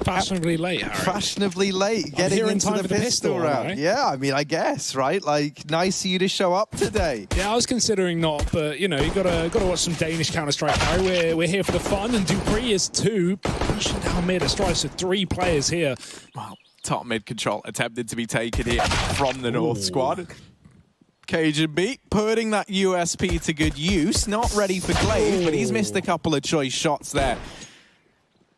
Fashionably late, Harry. Fashionably late, getting into the pistol round. Yeah, I mean, I guess, right? Like, nice of you to show up today. Yeah, I was considering not, but you know, you gotta watch some Danish Counter-Strike, Harry. We're here for the fun, and dupreeh is 2, pushing down mid. Astralis with 3 players here. Wow, top mid control attempted to be taken here from the North squad. CSGO putting that USP to good use. Not ready for Glaive, but he's missed a couple of choice shots there.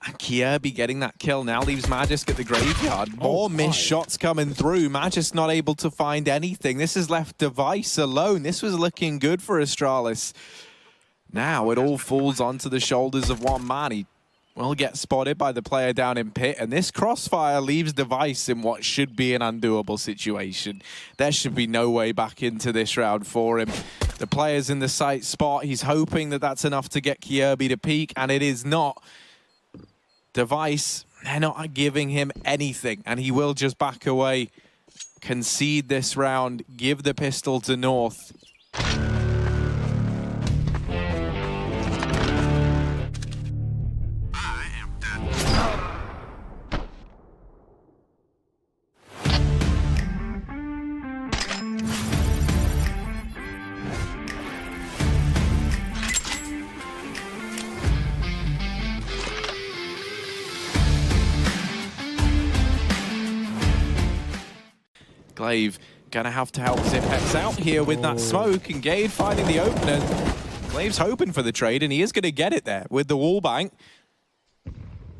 And CSGO getting that kill now leaves Magisk at the graveyard. More missed shots coming through. Magisk not able to find anything. This has left Device alone. This was looking good for Astralis. Now it all falls onto the shoulders of one man. He will get spotted by the player down in pit, and this crossfire leaves Device in what should be an undoable situation. There should be no way back into this round for him. The player's in the site spot. He's hoping that that's enough to get CSGO to peak, and it is not. Device, they're not giving him anything, and he will just back away, concede this round, give the pistol to North. Glaive gonna have to help Zipex out here with that smoke, and Gade finding the opener. Glaive's hoping for the trade, and he is gonna get it there with the wall bank.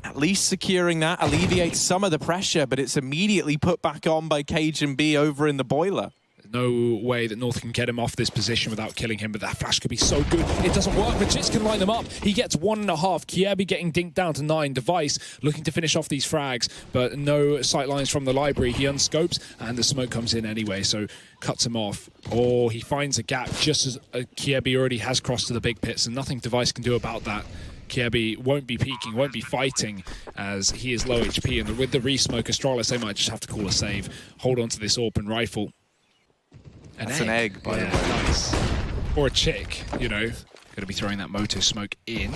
At least securing that alleviates some of the pressure, but it's immediately put back on by CSGO over in the boiler. No way that North can get him off this position without killing him, but that flash could be so good. It doesn't work. Majis can line them up. He gets 1.5. CSGO getting dinked down to 9. Device looking to finish off these frags, but no sight lines from the library. He unscopes, and the smoke comes in anyway, so cuts him off. Or he finds a gap just as CSGO already has crossed to the big pits, and nothing Device can do about that. CSGO won't be peeking, won't be fighting, as he is low HP, and with the re-smoke, Astralis, they might just have to call a save. Hold on to this AWP rifle. That's an egg, by the way. Nice. Or a chick, you know. Going to be throwing that moto smoke in.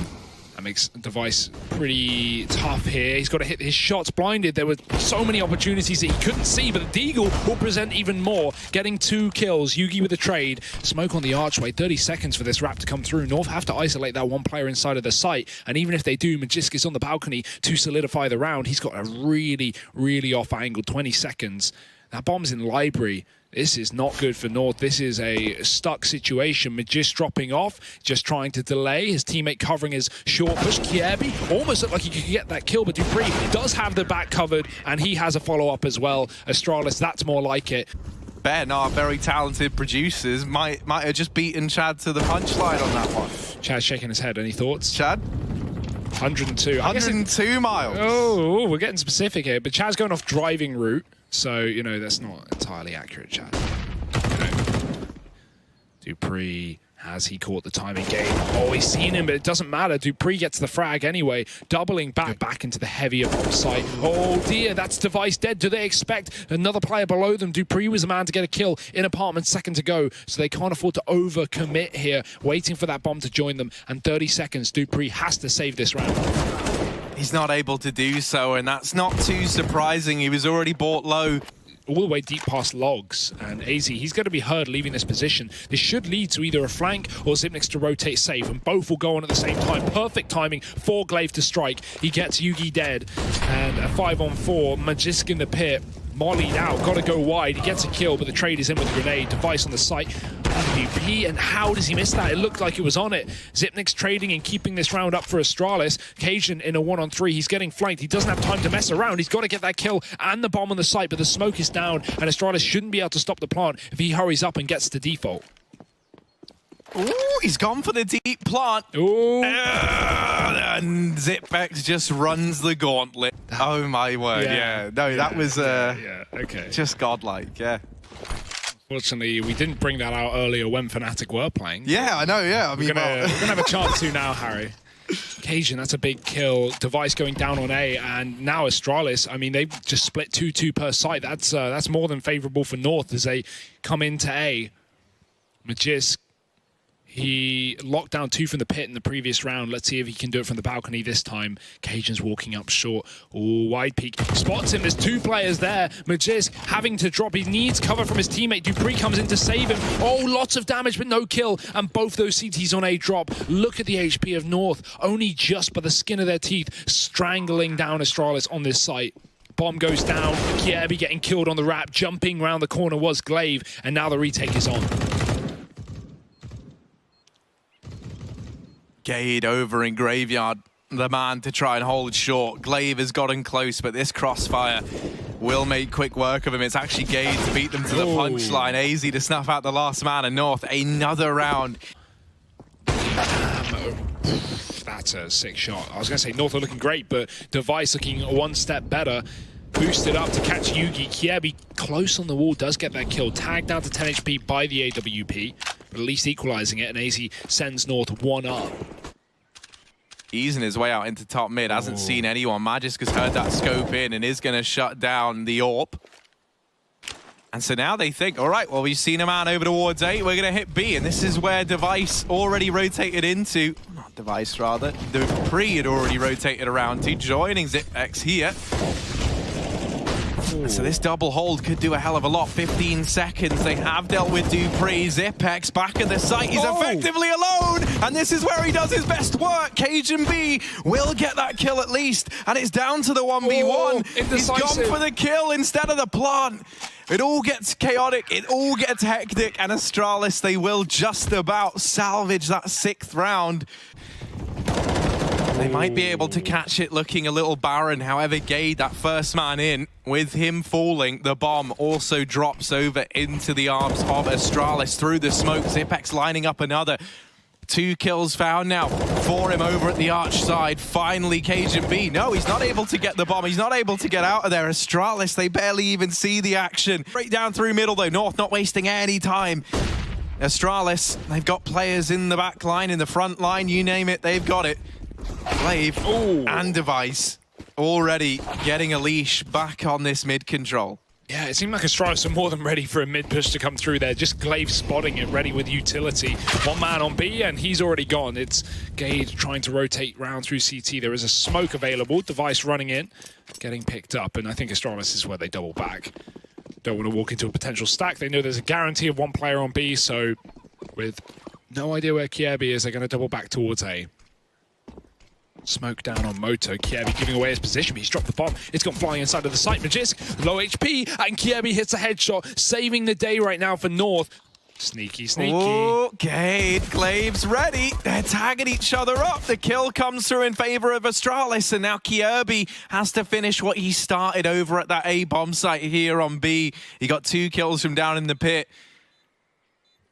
That makes Device pretty tough here. He's got to hit his shots blinded. There were so many opportunities that he couldn't see, but the Deagle will present even more. Getting 2 kills. Yugi with the trade. Smoke on the archway. 30 seconds for this wrap to come through. North have to isolate that one player inside of the site. And even if they do, Magisk is on the balcony to solidify the round. He's got a really, really off angle. 20 seconds. That bomb's in library. This is not good for North. This is a stuck situation. Magisk dropping off, just trying to delay. His teammate covering his short push. CSGO almost looked like he could get that kill, but dupreeh does have the back covered, and he has a follow-up as well. Astralis, that's more like it. Ben, our very talented producers, might have just beaten Chad to the punchline on that one. Chad's shaking his head. Any thoughts? Chad? 102. 102 miles. Oh, we're getting specific here, but Chad's going off driving route. So, you know, that's not entirely accurate, Chad. You know, dupreeh, has he caught the timing game? Oh, he's seen him, but it doesn't matter. dupreeh gets the frag anyway, doubling back into the heavier bomb site. Oh dear, that's Device dead. Do they expect another player below them? dupreeh was the man to get a kill in apartment, second to go, so they can't afford to overcommit here, waiting for that bomb to join them, and 30 seconds. dupreeh has to save this round. He's not able to do so, and that's not too surprising. He was already bought low. All the way deep past logs, and AZ, he's going to be heard leaving this position. This should lead to either a flank or Xyp9x to rotate safe, and both will go on at the same time. Perfect timing for Glaive to strike. He gets Yugi dead, and a 5-on-4. Magisk in the pit, mollied out, got to go wide. He gets a kill, but the trade is in with a grenade. Device on the site. MVP, and how does he miss that? It looked like it was on it. Xyp9x trading and keeping this round up for Astralis. CSGO in a 1-on-3. He's getting flanked. He doesn't have time to mess around. He's got to get that kill and the bomb on the site, but the smoke is down, and Astralis shouldn't be able to stop the plant if he hurries up and gets to default. Ooh, he's gone for the deep plant. Ooh. And Xyp9x just runs the gauntlet. Oh my word, yeah. No, that was okay. Just godlike, yeah. Fortunately, we didn't bring that out earlier when Fnatic were playing. Yeah, I know, yeah. I mean, we're gonna have a chance to now, Harry. CSGO, that's a big kill. Device going down on A, and now Astralis, I mean, they've just split 2-2 per site. That's more than favorable for North as they come into A. Magisk, He locked down 2 from the pit in the previous round. Let's see if he can do it from the balcony this time. Cajun's walking up short. Oh, wide peek. Spots him. There's 2 players there. Magisk having to drop. He needs cover from his teammate. Dupree comes in to save him. Oh, lots of damage, but no kill. And both those CTs on a drop. Look at the HP of North. Only just by the skin of their teeth, strangling down Astralis on this site. Bomb goes down. Kiebi getting killed on the wrap. Jumping around the corner was Glaive. And now the retake is on. Gade over in Graveyard, the man to try and hold short. Glaive has gotten close, but this crossfire will make quick work of him. It's actually Gade to beat them to the punchline. AZ to snuff out the last man, and North another round. That's a sick shot. I was going to say North are looking great, but Device looking one step better. Boosted up to catch Yugi. Kiebi close on the wall, does get that kill. Tagged down to 10 HP by the AWP, but at least equalizing it, and AZ sends North 1 up. Easing his way out into top mid, hasn't seen anyone. Magisk has heard that scope in and is going to shut down the AWP. And so now they think, all right, well, we've seen a man over towards A, we're going to hit B, and this is where Device already rotated into, not Device rather, Dupree had already rotated around to, joining ZipX here. So this double hold could do a hell of a lot. 15 seconds. They have dealt with Dupree. Zipex back at the site. He's effectively alone. And this is where he does his best work. Cajun B will get that kill at least. And it's down to the 1v1. He's gone for the kill instead of the plant. It all gets chaotic. It all gets hectic. And Astralis, they will just about salvage that 6th round. They might be able to catch it looking a little barren. However, Gade, that first man in, with him falling, the bomb also drops over into the arms of Astralis through the smoke. Zipex lining up another. 2 kills found now for him over at the arch side. Finally, Cajun B. No, he's not able to get the bomb. He's not able to get out of there. Astralis, they barely even see the action. Straight down through middle, though. North not wasting any time. Astralis, they've got players in the back line, in the front line, you name it, they've got it. Glaive and Device already getting a leash back on this mid control. Yeah, it seemed like Astralis were more than ready for a mid push to come through there. Just Glaive spotting it, ready with utility. 1 man on B, and he's already gone. It's Gade trying to rotate round through CT. There is a smoke available. Device running in, getting picked up, and I think Astralis is where they double back. Don't want to walk into a potential stack. They know there's a guarantee of 1 player on B, so with no idea where Kiebi is, they're going to double back towards A. Smoke down on Moto. Kiebi giving away his position, but he's dropped the bomb. It's gone flying inside of the site. Magisk, low HP, and Kiebi hits a headshot, saving the day right now for North. Sneaky, sneaky. Oh, Gade, Glaive's ready. They're tagging each other up. The kill comes through in favor of Astralis, and now Kiebi has to finish what he started over at that A bomb site here on B. He got 2 kills from down in the pit.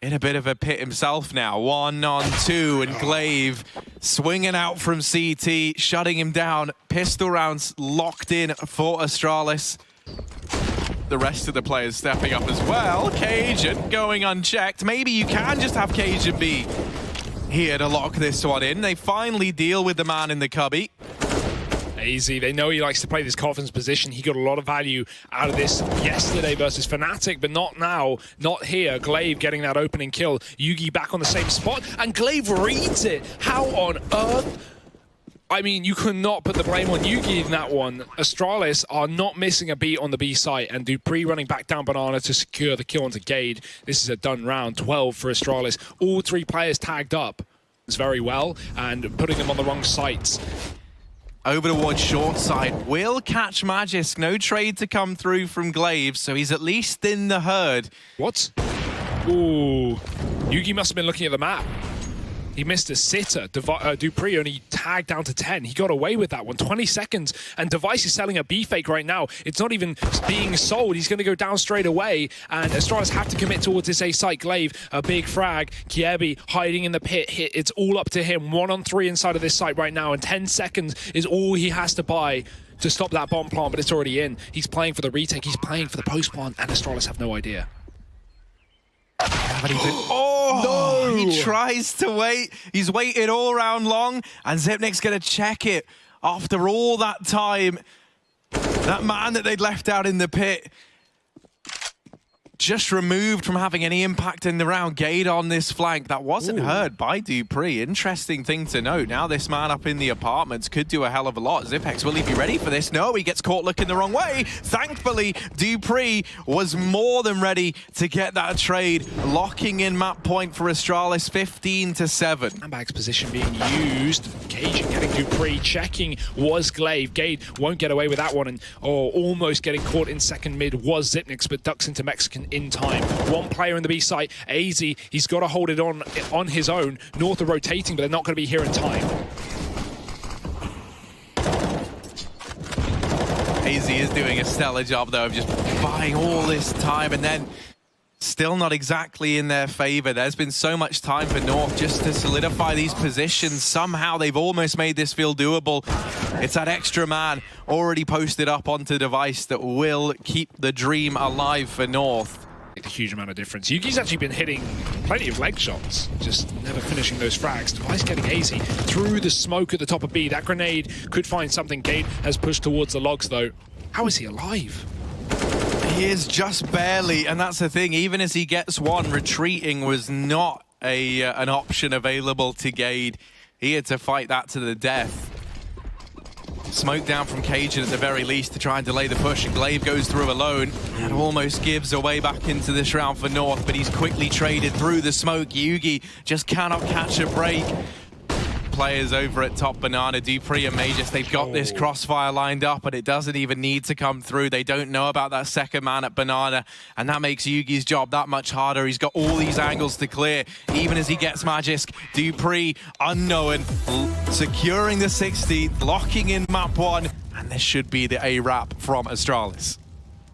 In a bit of a pit himself now. 1 on 2, and Glaive swinging out from CT, shutting him down. Pistol rounds locked in for Astralis. The rest of the players stepping up as well. Cajun going unchecked. Maybe you can just have Cajun B here to lock this one in. They finally deal with the man in the cubby. AZ, they know he likes to play this Coffin's position. He got a lot of value out of this yesterday versus Fnatic, but not now, not here. Glaive getting that opening kill. Yugi back on the same spot, and Glaive reads it. How on earth? I mean, you could not put the blame on Yugi in that one. Astralis are not missing a beat on the B site, and Dupree running back down Banana to secure the kill onto Gade. This is a done round, 12 for Astralis. All 3 players tagged up very well, and putting them on the wrong sites. Over towards short side, will catch Magisk. No trade to come through from Glaive, so he's at least in the herd. What? Ooh. Yugi must have been looking at the map. He missed a sitter. Dupree only tagged down to 10. He got away with that one. 20 seconds. And Device is selling a B fake right now. It's not even being sold. He's going to go down straight away. And Astralis have to commit towards this A site. Glaive, a big frag. Kiebi hiding in the pit. It's all up to him. 1 on 3 inside of this site right now. And 10 seconds is all he has to buy to stop that bomb plant, but it's already in. He's playing for the retake. He's playing for the post plant. And Astralis have no idea. Oh, no! He tries to wait. He's waited all round long, and Zipnik's going to check it after all that time. That man that they'd left out in the pit just removed from having any impact in the round. Gade on this flank. That wasn't heard by dupreeh. Interesting thing to note. Now this man up in the apartments could do a hell of a lot. Zipex, will he be ready for this? No, he gets caught looking the wrong way. Thankfully, dupreeh was more than ready to get that trade. Locking in map point for Astralis, 15-7. Sandbag's position being used. Cajun getting dupreeh. Checking was Glaive. Gade won't get away with that one. And almost getting caught in second mid was Zipnix, but ducks into Mexican in time. One player in the B site, AZ, he's got to hold it on his own. North are rotating, but they're not going to be here in time. AZ is doing a stellar job, though, of just buying all this time and then still not exactly in their favor. There's been so much time for North just to solidify these positions. Somehow they've almost made this feel doable. It's that extra man already posted up onto device that will keep the dream alive for North. A huge amount of difference. Yugi's actually been hitting plenty of leg shots, just never finishing those frags. Device getting AZ through the smoke at the top of B. That grenade could find something. Gate has pushed towards the logs, though. How is he alive? He is just barely, and that's the thing. Even as he gets one, retreating was not an option available to Gade. He had to fight that to the death. Smoke down from Cajun at the very least to try and delay the push, and Glaive goes through alone and almost gives a way back into this round for North, but he's quickly traded through the smoke. Yugi just cannot catch a break. Players over at top Banana, dupreeh and Magus, they've got this crossfire lined up, but it doesn't even need to come through. They don't know about that second man at Banana, and that makes Yugi's job that much harder. He's got all these angles to clear, even as he gets Magisk. dupreeh, unknown, securing the 60, locking in map 1, and this should be the A-wrap from Astralis.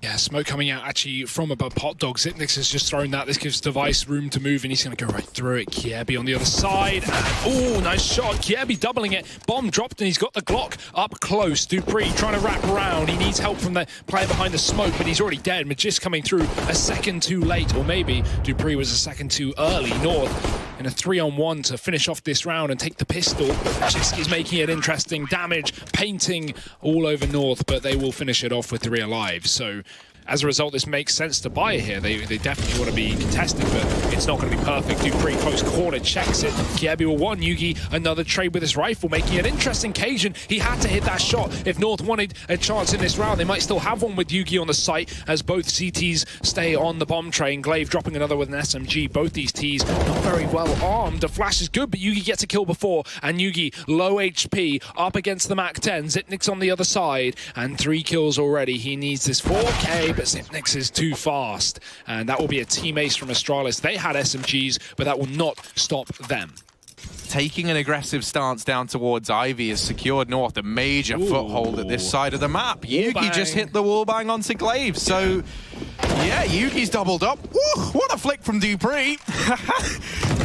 Yeah, smoke coming out actually from above Pot Dog. Zipnix has just thrown that. This gives Device room to move, and he's going to go right through it. Kiebi on the other side. Oh, nice shot. Kiebi doubling it. Bomb dropped, and he's got the Glock up close. dupreeh trying to wrap around. He needs help from the player behind the smoke, but he's already dead. Magist coming through a second too late, or maybe dupreeh was a second too early. North in a 3-on-1 to finish off this round and take the pistol. Magist is making it interesting. Damage, painting all over North, but they will finish it off with 3 alive. So as a result, this makes sense to buy here. They definitely want to be contested, but it's not going to be perfect. dupreeh close corner, checks it. Kiebi will one. Yugi, another trade with his rifle, making it interesting. Cajun, he had to hit that shot. If North wanted a chance in this round, they might still have one with Yugi on the site, as both CTs stay on the bomb train. Glaive dropping another with an SMG. Both these Ts not very well armed. The flash is good, but Yugi gets a kill before, and Yugi, low HP, up against the MAC-10. Zipnix on the other side, and 3 kills already. He needs this 4K, but Zipnix is too fast, and that will be a team ace from Astralis. They had SMGs, but that will not stop them. Taking an aggressive stance down towards Ivy has secured North a major foothold at this side of the map. Yugi just hit the wallbang onto Glaive, so yeah, Yugi's doubled up. Woo, what a flick from dupreeh.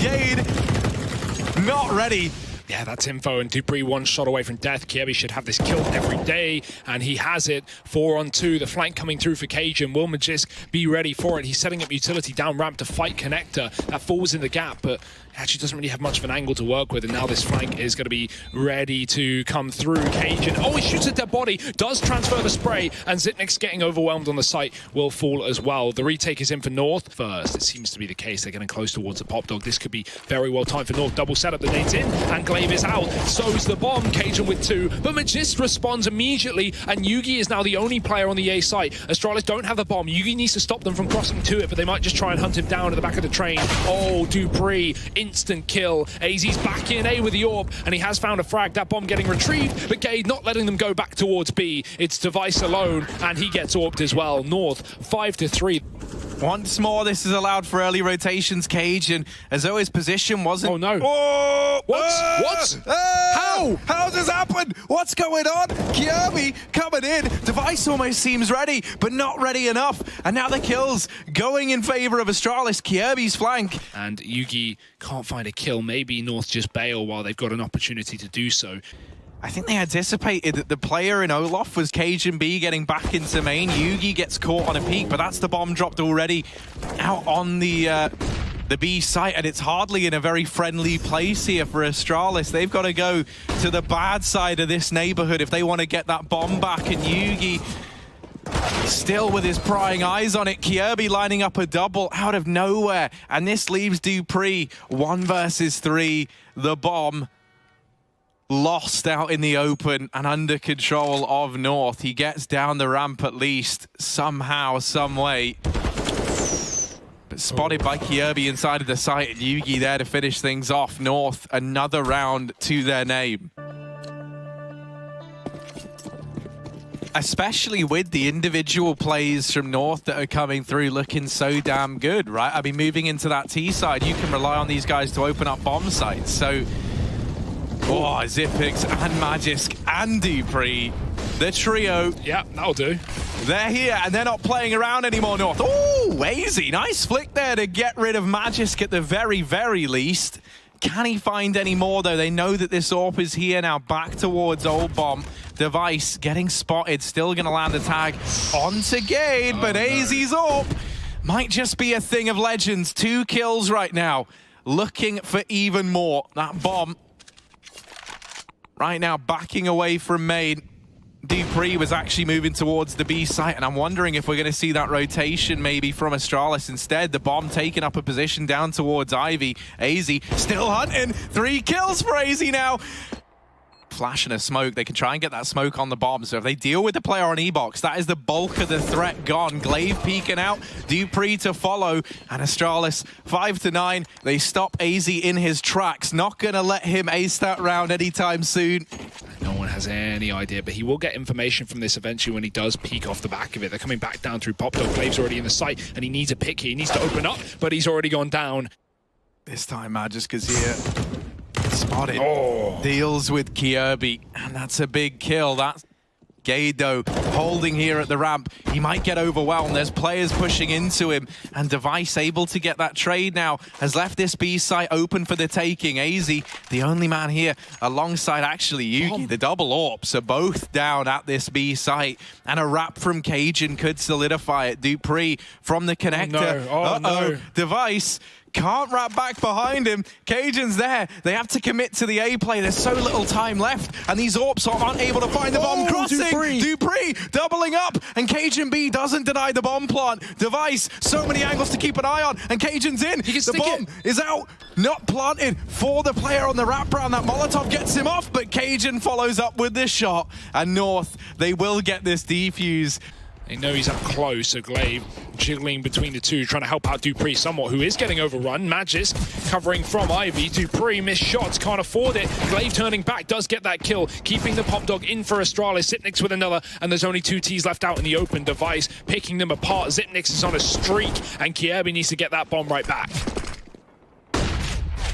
Gade not ready. Yeah, that's info, and dupreeh 1 shot away from death. Kiebi should have this kill every day, and he has it. 4-on-2, the flank coming through for Cajun. Will Magisk be ready for it? He's setting up utility down ramp to fight Connector. That falls in the gap, but actually doesn't really have much of an angle to work with, and now this flank is going to be ready to come through. Cajun, oh, he shoots at their body, does transfer the spray, and Zipnix getting overwhelmed on the site will fall as well. The retake is in for North first. It seems to be the case. They're getting close towards the Pop Dog. This could be very well timed for North. Double setup, the nade's in, and Glaive is out. So's the bomb. Cajun with 2, but Magist responds immediately, and Yugi is now the only player on the A site. Astralis don't have the bomb. Yugi needs to stop them from crossing to it, but they might just try and hunt him down at the back of the train. Oh, dupreeh, instant kill. AZ's back in A with the orb, and he has found a frag. That bomb getting retrieved, but Gade not letting them go back towards B. It's Device alone, and he gets orbed as well. North 5-3. Once more, this is allowed for early rotations. Cajun, as though his position wasn't. Oh no! Oh, What? How? How's this happened? What's going on? Kiebi coming in. Device almost seems ready, but not ready enough. And now the kills going in favor of Astralis. Kiebi's flank. And Yugi can't find a kill. Maybe North just bail while they've got an opportunity to do so. I think they anticipated that the player in Olaf was Cajun B getting back into main. Yugi gets caught on a peak, but that's the bomb dropped already out on the B site, and it's hardly in a very friendly place here for Astralis. They've got to go to the bad side of this neighborhood if they want to get that bomb back, and Yugi Still with his prying eyes on it, Kjaerbye lining up a double out of nowhere. And this leaves dupreeh 1 versus 3. The bomb lost out in the open and under control of North. He gets down the ramp at least, somehow, some way. But spotted by Kjaerbye inside of the site, and Yugi there to finish things off. North, another round to their name. Especially with the individual plays from North that are coming through looking so damn good, right? I mean, moving into that T side, you can rely on these guys to open up bomb sites. So, Xyp9x and Magisk and dupreeh, the trio. Yeah, that'll do. They're here, and they're not playing around anymore, North. Oh, easy. Nice flick there to get rid of Magisk at the very, very least. Can he find any more, though? They know that this AWP is here now, back towards Old Bomb. Device getting spotted, still going to land the tag onto Gade, but AZ's AWP might just be a thing of legends. 2 kills right now, looking for even more. That bomb right now backing away from main. dupreeh was actually moving towards the B site, and I'm wondering if we're going to see that rotation maybe from Astralis instead. The bomb taking up a position down towards Ivy. AZ still hunting. 3 kills for AZ now. Flash and a smoke. They can try and get that smoke on the bomb. So if they deal with the player on E-Box, that is the bulk of the threat gone. Glaive peeking out. dupreeh to follow. And Astralis 5-9. They stop AZ in his tracks. Not going to let him ace that round anytime soon. No one has any idea, but he will get information from this eventually when he does peek off the back of it. They're coming back down through Pop Dog. Glaive's already in the site, and he needs a pick here. He needs to open up, but he's already gone down. This time Magisk is here. Spotted. Deals with Kjaerbye, and that's a big kill. That's Gade, though, holding here at the ramp. He might get overwhelmed. There's players pushing into him, and Device able to get that trade now. Has left this B site open for the taking. AZ, the only man here, alongside actually Yugi. The double AWPs are both down at this B site, and a wrap from Cajun could solidify it. dupreeh from the connector. No. Device can't wrap back behind him. Cajun's there. They have to commit to the A play. There's so little time left, and these AWPs aren't able to find the bomb crossing. dupreeh doubling up, and Cajun B doesn't deny the bomb plant. Device, so many angles to keep an eye on, and Cajun's in. The bomb is out, not planted for the player on the wraparound. That Molotov gets him off, but Cajun follows up with this shot, and North, they will get this defuse. They know he's up close, so Glaive jiggling between the two, trying to help out dupreeh somewhat, who is getting overrun. Magisk covering from Ivy. dupreeh missed shots, can't afford it. Glaive turning back, does get that kill, keeping the Pop Dog in for Astralis. Xyp9x with another, and there's only 2 Ts left out in the open. Device picking them apart. Xyp9x is on a streak, and Kjaerbye needs to get that bomb right back.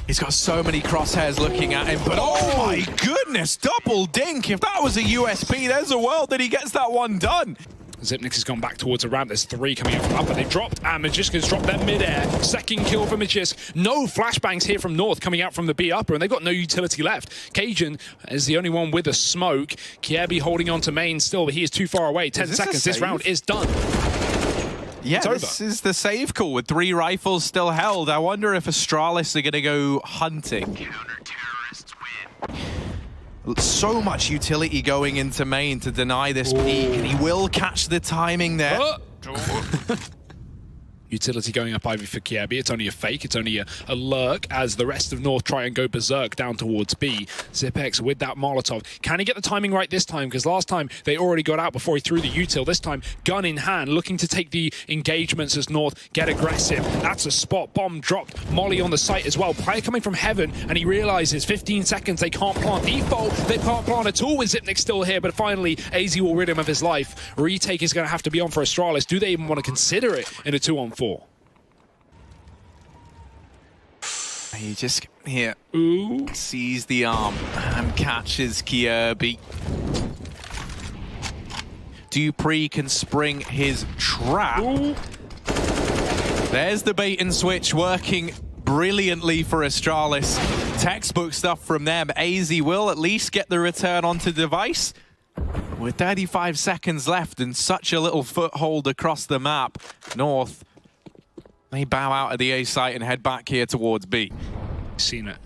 He's got so many crosshairs looking at him, but oh my goodness, double dink. If that was a USP, there's a world that he gets that one done. Xyp9x has gone back towards a ramp. There's 3 coming up from upper. They've dropped, and Magisk has dropped them mid-air. Second kill for Magisk. No flashbangs here from North coming out from the B upper, and they've got no utility left. Cajun is the only one with a smoke. Kjaerbye holding on to main still, but he is too far away. 10 seconds. This round is done. Yeah, this is the save call with 3 rifles still held. I wonder if Astralis are going to go hunting. Counter-terrorists win. So much utility going into main to deny this peek, and he will catch the timing there. Utility going up Ivy for Kjaerbye. It's only a fake, it's only a lurk as the rest of North try and go berserk down towards B. Xyp9x with that Molotov. Can he get the timing right this time? Because last time they already got out before he threw the util. This time, gun in hand, looking to take the engagements as North get aggressive. That's a spot. Bomb dropped. Molly on the site as well. Player coming from heaven, and he realizes 15 seconds they can't plant. Default, they can't plant at all with Xyp9x still here, but finally AZ will rid him of his life. Retake is going to have to be on for Astralis. Do they even want to consider it in a 2-on-4? He just here sees the arm and catches Kjaerbye. dupreeh can spring his trap. There's the bait and switch working brilliantly for Astralis. Textbook stuff from them. AZ will at least get the return onto Device. With 35 seconds left and such a little foothold across the map, North may bow out at the A site and head back here towards B. Seen it.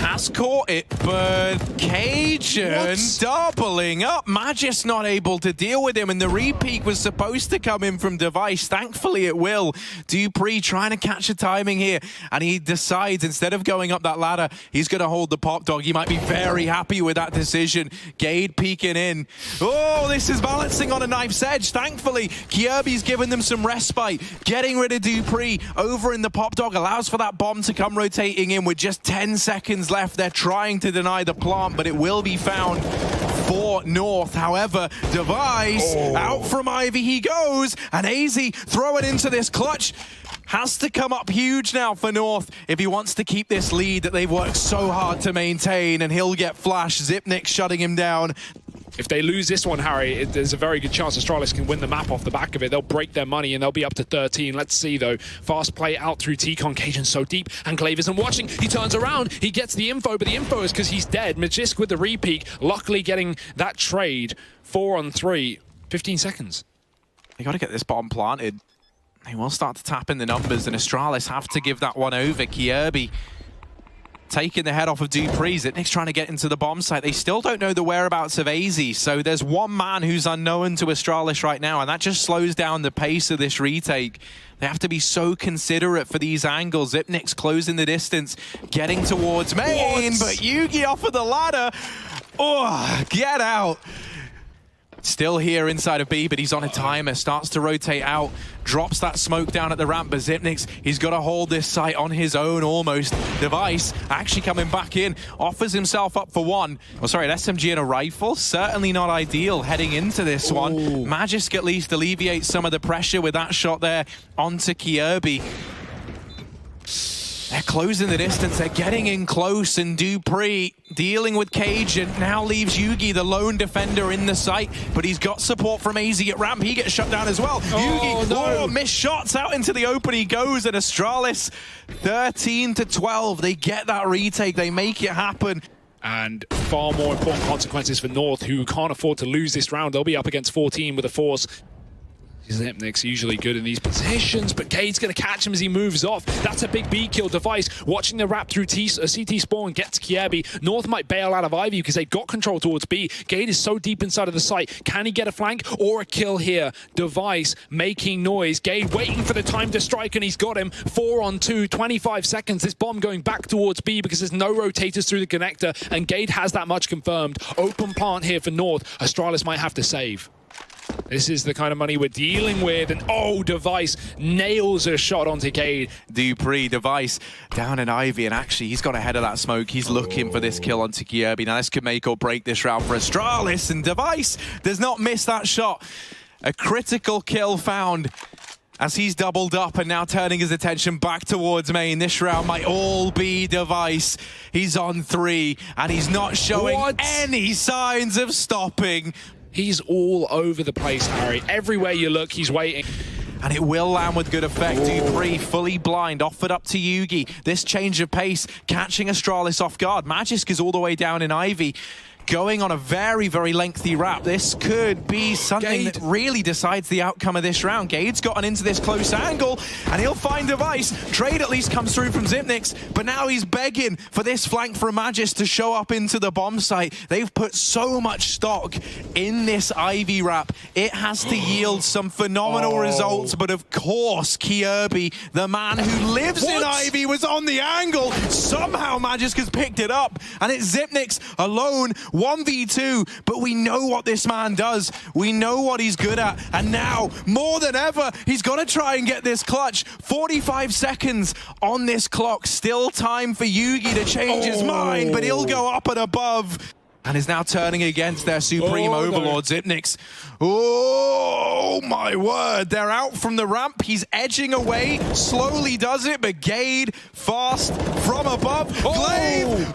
has caught it, but Cajun doubling up. Magis not able to deal with him, and the repeat was supposed to come in from Device. Thankfully it will. dupreeh trying to catch a timing here, and he decides instead of going up that ladder, he's going to hold the pop dog. He might be very happy with that decision. Gade peeking in. Oh, this is balancing on a knife's edge. Thankfully, Kjaerbye's given them some respite. Getting rid of dupreeh over in the pop dog allows for that bomb to come rotating in with just 10 seconds left. They're trying to deny the plant, but it will be found for North. However, Device out from Ivy he goes, and AZ throwing into this clutch. Has to come up huge now for North if he wants to keep this lead that they've worked so hard to maintain, and he'll get flash. Xyp9x shutting him down. If they lose this one, Harry, there's a very good chance Astralis can win the map off the back of it. They'll break their money and they'll be up to 13. Let's see, though. Fast play out through T-Con. Cajun's so deep, and Glaive isn't watching. He turns around, he gets the info, but the info is because he's dead. Magisk with the repeat, luckily getting that trade. 4 on 3, 15 seconds. They got to get this bomb planted. They will start to tap in the numbers, and Astralis have to give that one over. Kjaerbye taking the head off of dupreeh. Xyp9x trying to get into the bomb site. They still don't know the whereabouts of AZ, so there's one man who's unknown to Astralis right now, and that just slows down the pace of this retake. They have to be so considerate for these angles. Xyp9x closing the distance, getting towards main, but Yugi off of the ladder. Oh, get out. Still here inside of B, but he's on a timer. Starts to rotate out, drops that smoke down at the ramp, but Xyp9x, he's got to hold this site on his own almost. Device actually coming back in, offers himself up for one. Oh, sorry, an SMG and a rifle. Certainly not ideal heading into this one. Magisk at least alleviates some of the pressure with that shot there onto Kjaerbye. They're closing the distance, they're getting in close, and dupreeh dealing with Cajun now leaves Yugi, the lone defender in the site, but he's got support from AZ at ramp. He gets shut down as well. Yugi, missed shots, out into the open he goes, and Astralis 13-12. They get that retake, they make it happen. And far more important consequences for North, who can't afford to lose this round. They'll be up against 14 with a force. Xyp9x usually good in these positions, but Gade's going to catch him as he moves off. That's a big B kill. Device watching the wrap through CT spawn, gets Kjaerbye. North might bail out of Ivy because they've got control towards B. Gade is so deep inside of the site. Can he get a flank or a kill here? Device making noise. Gade waiting for the time to strike, and he's got him. 4 on 2, 25 seconds. This bomb going back towards B because there's no rotators through the connector, and Gade has that much confirmed. Open plant here for North. Astralis might have to save. This is the kind of money we're dealing with, and Device nails a shot onto Gade. dupreeh, Device down in Ivy, and actually he's got ahead of that smoke. He's looking for this kill onto Kjaerbye. Now this could make or break this round for Astralis, and Device does not miss that shot. A critical kill found as he's doubled up and now turning his attention back towards main. This round might all be Device. He's on 3, and he's not showing any signs of stopping. He's all over the place, Harry. Everywhere you look, he's waiting. And it will land with good effect. dupreeh fully blind, offered up to Yugi. This change of pace, catching Astralis off guard. Magisk is all the way down in Ivy, going on a very, very lengthy wrap. This could be something that really decides the outcome of this round. Gade's gotten into this close angle, and he'll find Device. Trade at least comes through from Xyp9x, but now he's begging for this flank from Magisk to show up into the bomb site. They've put so much stock in this Ivy wrap. It has to yield some phenomenal results, but of course, Kjaerbye, the man who lives in Ivy, was on the angle. Somehow Magisk has picked it up, and it's Xyp9x alone. 1v2, but we know what this man does. We know what he's good at, and now, more than ever, he's got to try and get this clutch. 45 seconds on this clock. Still time for Yugi to change his mind, but he'll go up and above. And is now turning against their supreme overlord, Xyp9x. Oh my word, they're out from the ramp. He's edging away, slowly does it, but Gade fast from above. Glaive,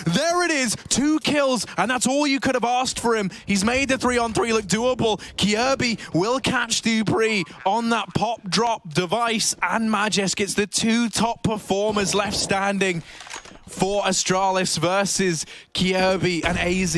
there it is, 2 kills, and that's all you could have asked for him. He's made the 3-on-3 look doable. Kjaerbye will catch dupreeh on that pop drop. Device and Magisk, it's the 2 top performers left standing. for Astralis versus Kjaerbye and AZ.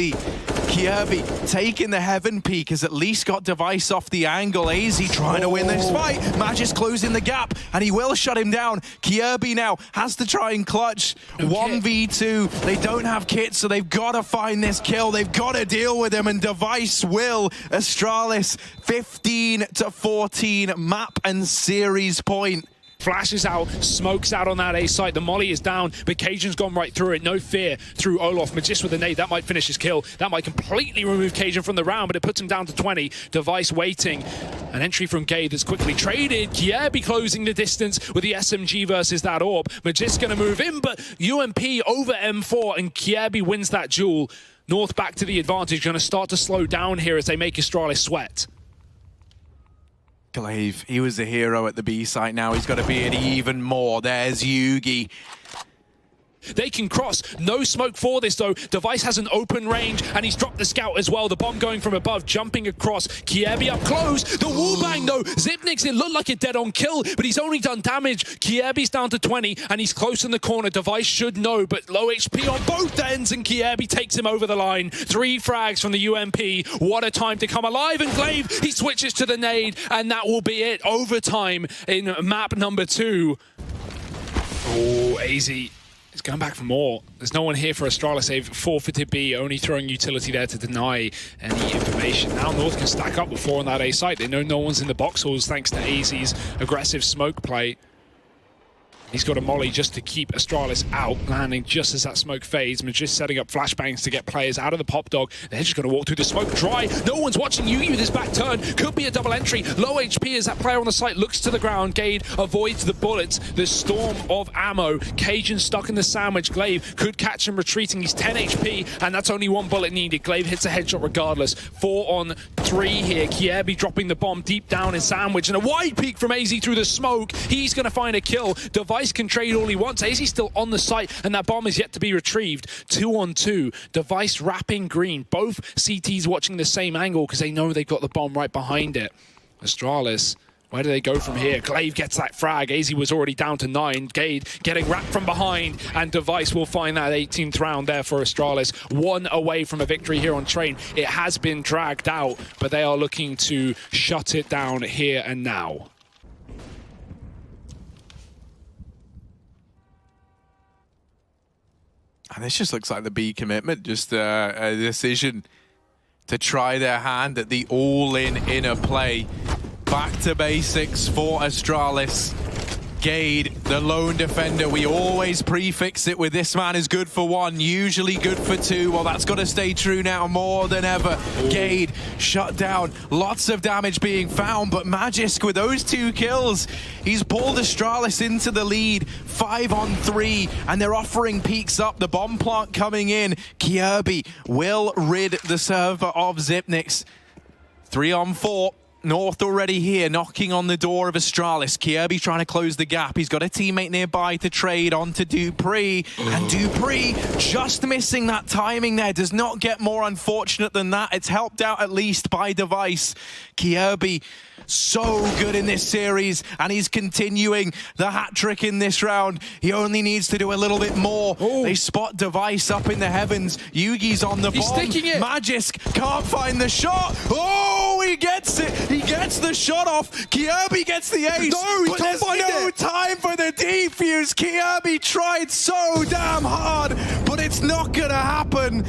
Kjaerbye taking the heaven peak, has at least got Device off the angle. AZ trying to win this fight. Magisk closing the gap, and he will shut him down. Kjaerbye now has to try and clutch. 1v2. They don't have kits, so they've got to find this kill. They've got to deal with him, and Device will. Astralis 15-14 map and series point. Flashes out, smokes out on that A site. The molly is down, but Cajun's gone right through it. No fear through Olof. Magisk with a nade. That might finish his kill. That might completely remove Cajun from the round, but it puts him down to 20. Device waiting. An entry from Gade that's quickly traded. Kjaerbye closing the distance with the SMG versus that orb. Magisk going to move in, but UMP over M4, and Kjaerbye wins that duel. North back to the advantage. Going to start to slow down here as they make Astralis sweat. Glaive, he was a hero at the B site. Now he's got to be it even more. There's Yugi. They can cross. No smoke for this, though. Device has an open range, and he's dropped the scout as well. The bomb going from above, jumping across. Kjaerbye up close. The wall bang, though. Xyp9x, it looked like a dead-on kill, but he's only done damage. Kjaerbye's down to 20, and he's close in the corner. Device should know, but low HP on both ends, and Kjaerbye takes him over the line. 3 frags from the UMP. What a time to come alive, and Glaive, he switches to the nade, and that will be it. Overtime in map number 2. Oh, AZ. He's going back for more. There's no one here for Astralis. They've forfeited B, only throwing utility there to deny any information. Now North can stack up with 4 on that A site. They know no one's in the box halls thanks to AZ's aggressive smoke play. He's got a molly just to keep Astralis out, landing just as that smoke fades. Magisk setting up flashbangs to get players out of the pop dog. They're just going to walk through the smoke dry. No one's watching Yugi with his back turn. Could be a double entry. Low HP as that player on the site looks to the ground. Gade avoids the bullets. The storm of ammo. Cajun stuck in the sandwich. Glaive could catch him retreating. He's 10 HP, and that's only 1 bullet needed. Glaive hits a headshot regardless. 4 on 3 here. Kjaerbye dropping the bomb deep down in sandwich, and a wide peek from AZ through the smoke. He's going to find a kill. Device can trade all he wants. AZ's still on the site, and that bomb is yet to be retrieved. 2 on 2. Device wrapping green. Both CTs watching the same angle because they know they've got the bomb right behind it. Astralis, where do they go from here? Glaive gets that frag. AZ was already down to 9. Gade getting wrapped from behind, and Device will find that 18th round there for Astralis. 1 away from a victory here on Train. It has been dragged out, but they are looking to shut it down here and now. And this just looks like the B commitment, just a decision to try their hand at the all-in inner play. Back to basics for Astralis. Gade, the lone defender. We always prefix it with this man is good for 1, usually good for 2. Well, that's got to stay true now more than ever. Gade shut down. Lots of damage being found, but Magisk with those 2 kills, he's pulled Astralis into the lead. 5 on 3, and they're offering peaks up. The bomb plant coming in. Kjaerbye will rid the server of Xyp9x. 3 on 4. North already here, knocking on the door of Astralis. Kjaerbye trying to close the gap. He's got a teammate nearby to trade on to dupreeh. And dupreeh just missing that timing there. Does not get more unfortunate than that. It's helped out at least by Device. Kjaerbye so good in this series, and he's continuing the hat trick in this round. He only needs to do a little bit more. Ooh. They spot Device up in the heavens. Yugi's on the bomb. He's sticking it. Magisk can't find the shot. Oh, he gets it. He gets the shot off. Kjaerbye gets the ace. No, he can't find it. There's no time for the defuse. Kjaerbye tried so damn hard, but it's not gonna happen.